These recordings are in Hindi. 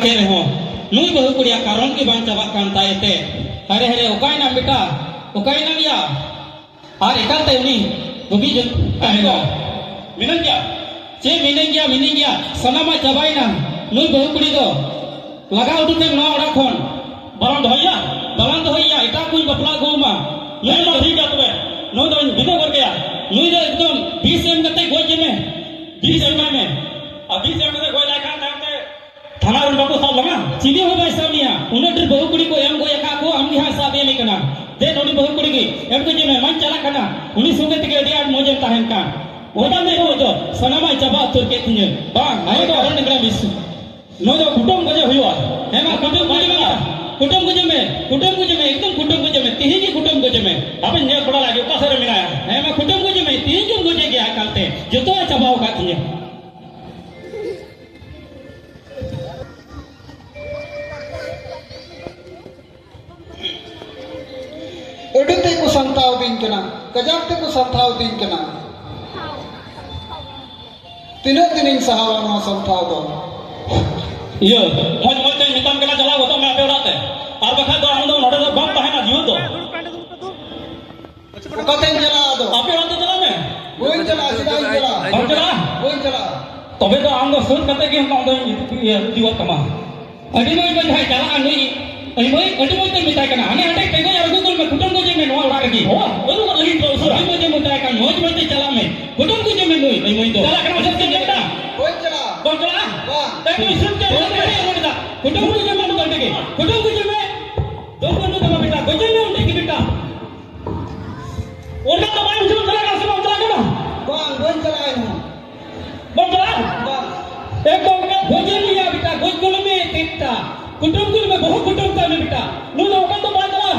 के रहो नुई बहु कुड़िया कारण की बांग चाबा कान तायते हरे हरे ओकाय नाम बेटा ओकाय नाम या आर एकाल ते उनी बुगी जन तामेगो मिनन गया मिनन गया सनामा चाबाई ना नुई बहु कुड़ी दो लगा उठू के ना ओड़ा खोन बालान दोहैया एटा कुछ बपला गोमा नुई मा ठीक है तबे नो दो बिदो कर गया नुई दो एकदम 20 एम कते गोज में 20 एम में अब 20 एम कते गोज लाखा ताते थाना रुन बाबू सब लगा चीनी हो भाई सामिया उन्हें बहु कुड़ी को एम गोया का को हम यहां साबे नहीं करना दे नोनी बहु कुड़ी की एम को जे में मन चला करना उन्हीं सुगे तके दिया मोजे ताहन का ओदा में हो तो सनामा चाबा तुर के थिने बांग आए तो कारण निकला मिस नो जो कुटुम गजे हुआ है ना कुटुम गजे में एकदम कुटुम गजे में तिही की कुटुम गजे में अब ने बड़ा लागे का सरे मिलाया है मैं कुटुम गजे में तिही जो गजे गया कालते जो तो चाबाओ का थिने एडुते को संताव दिन कना कजाकते को संताव दिन कना तीनों दिन सहावा नो संताव दो यो मज मज ते मिताम कना चला वो तो मैं पे उड़ाते और बखा दो हम दो नोडे दो बम पहना जीव दो कते चला दो आपे उड़ाते चला मैं गोइन चला सीधा चला बम चला गोइन चला तबे तो हम दो सुन कते के हम दो जीव कमा अडी मोय बंधाई चला अनुई अडी मोय ते मिताय कना हने हटे पेगो यार गुगल में कुटुम गजे में नो उड़ा लगी हो ओनु को लगी तो सुरा गजे मिताय का नोज में ते चला में कुटुम गजे में नोई मोय दो चला कना सब चलता गोइन चला कौन चला ते तो सुन के बोलता कुटुम गजे में उड़े के कुटुम गजे में दो बंदो तो बेटा गजे में उड़े की बेटा ओना तो बाय उसे चला का सब चला कना गोइन चला है बम चला एक तो गजे लिया बेटा गज में टिकता कुटुम में बहुत कुटुम था में बेटा नु लोगों तो बात रहा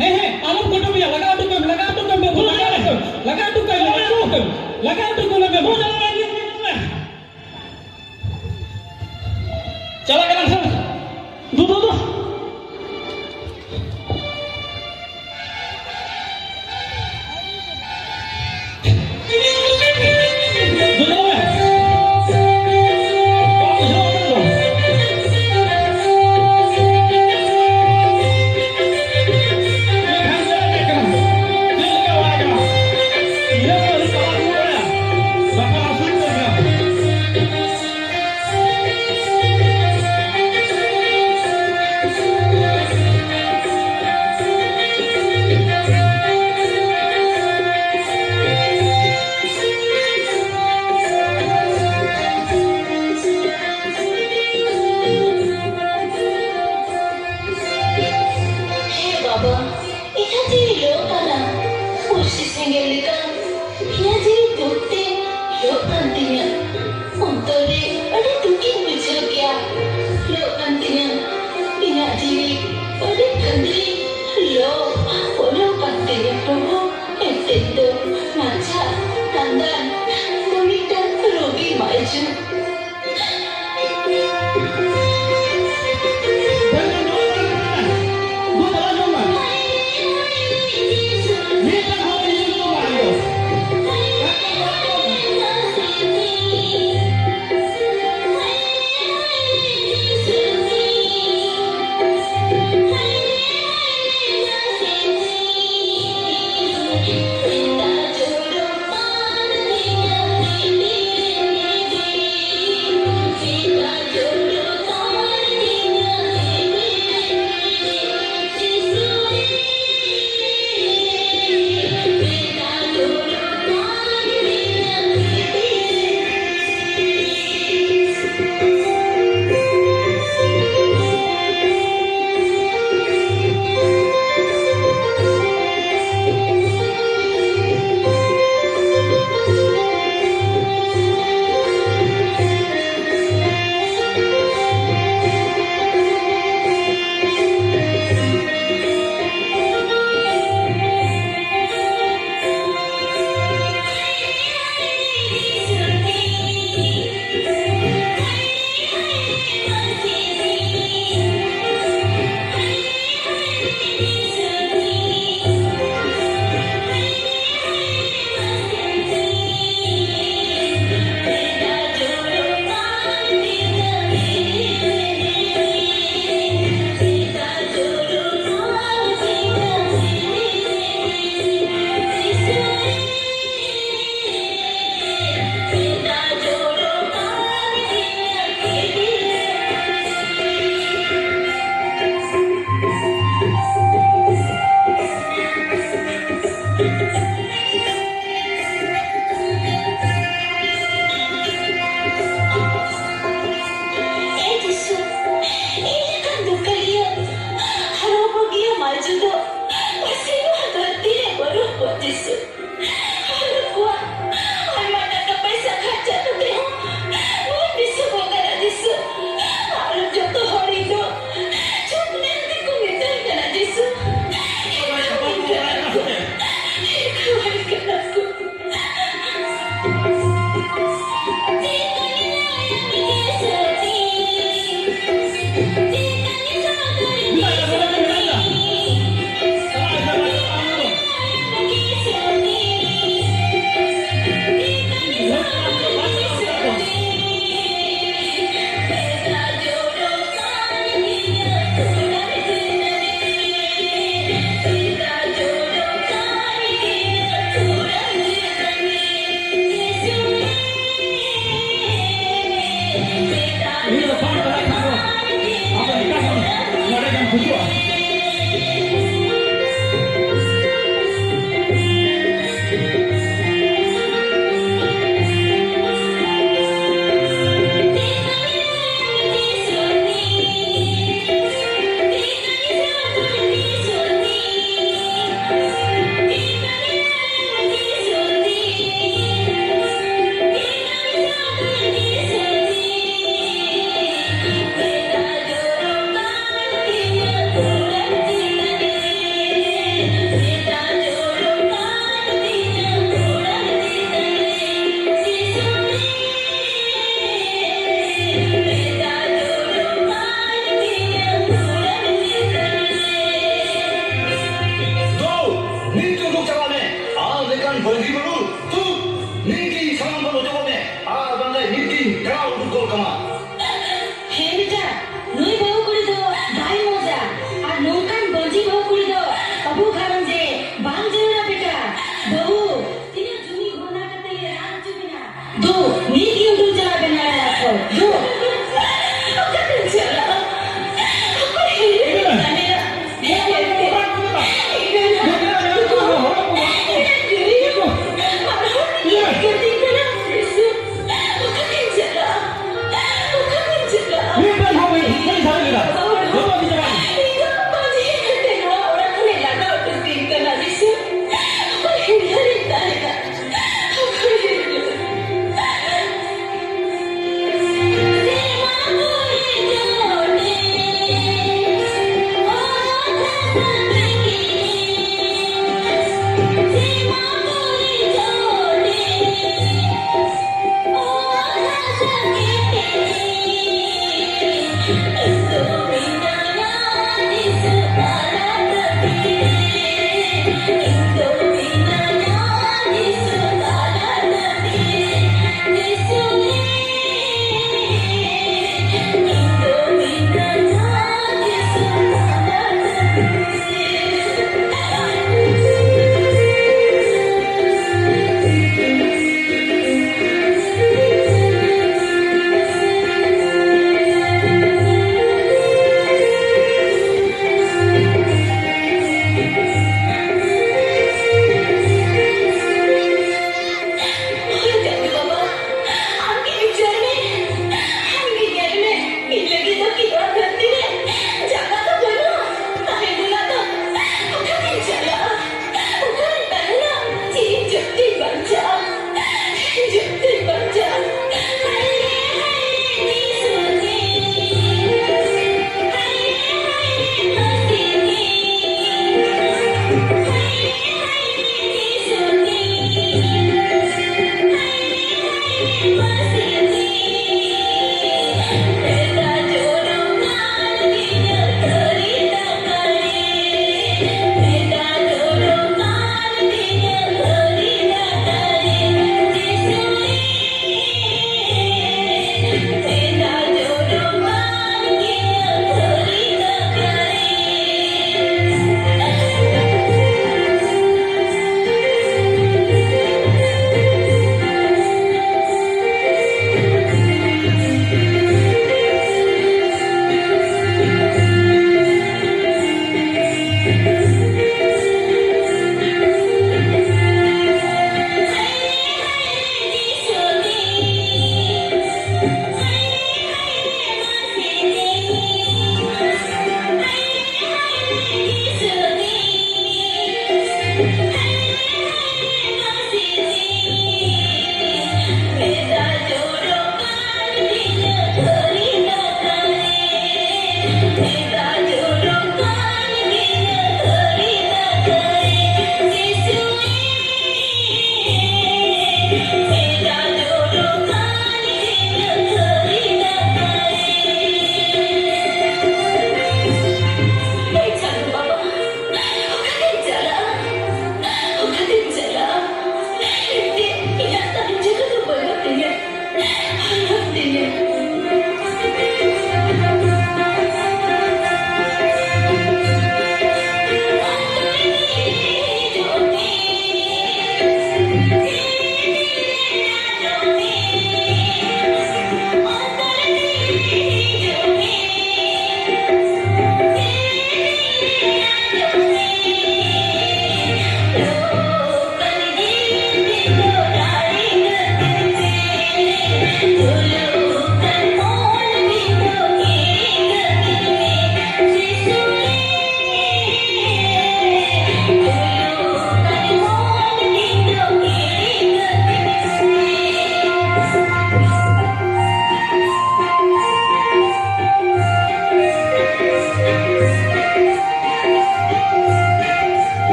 है आलम कुटुम या लगा टुक में लगा टुक में भूल गया लगा टुक में भूल चला चला कर सर दो Kita jodoh Bila ya boleh bila. Salah salah kamu. Ini lepas kalau kamu. Apa nikah kamu? Ada yang berdua.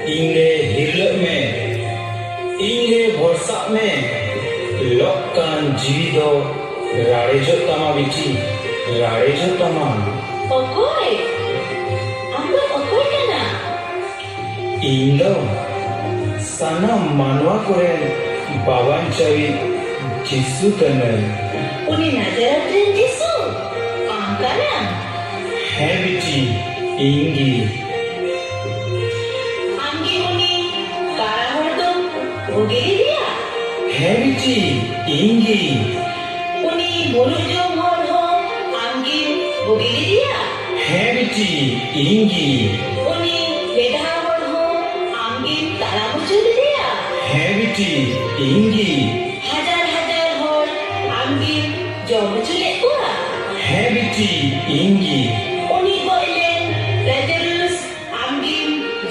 Inge hilak me, inge borsak me, lokkan jido rarejo tama bici, rarejo tama. Okoy! Amba okoy ka na? Indo sanam manwa koren baban chawi jisu kanai. Uni Nazaret rin Jisu. Ang ka na. Hai bici, ingi. Anggi uni karahor do bugili dia. Hai bici, ingi. Uni bulu jom hor ho anggi bugili dia. Hai bici, ingi. Uni beda hor ho anggi tara bujuli dia. Hai bici, ingi. Hajar hor anggi jom bujuli kuah. Hai bici, ingi. Uni boilen Lazarus anggi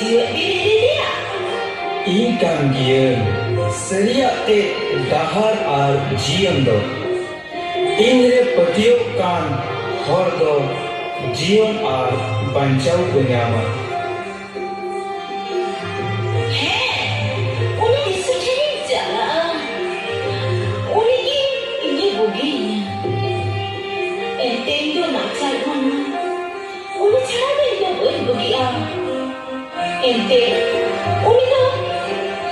jiwa diri dia. Ingkang gian seriak te dahar ar jion do. Ingre patiok kan hor do jion ar bancau ko nyama. Uni disucari jalan. Uni ini buginya. Ente itu nak cari mana? Uni cara itu bugi ah. Ente, uni tu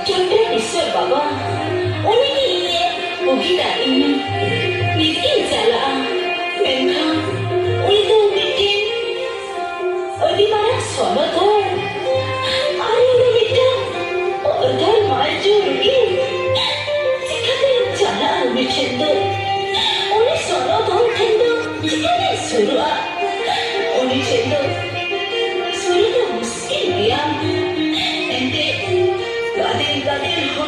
contoh besar baba. Uni ini bugi dah ini. Bikin jalan. Memang uni tu bikin. Odi mana sono tu? Ari tu bikin. Order maju ini. Jika jalan bikin tu. Uni sono tu tendo. Jika suruh ah. Uni tendo. Suruh tu mungkin dia. Ente gaden hor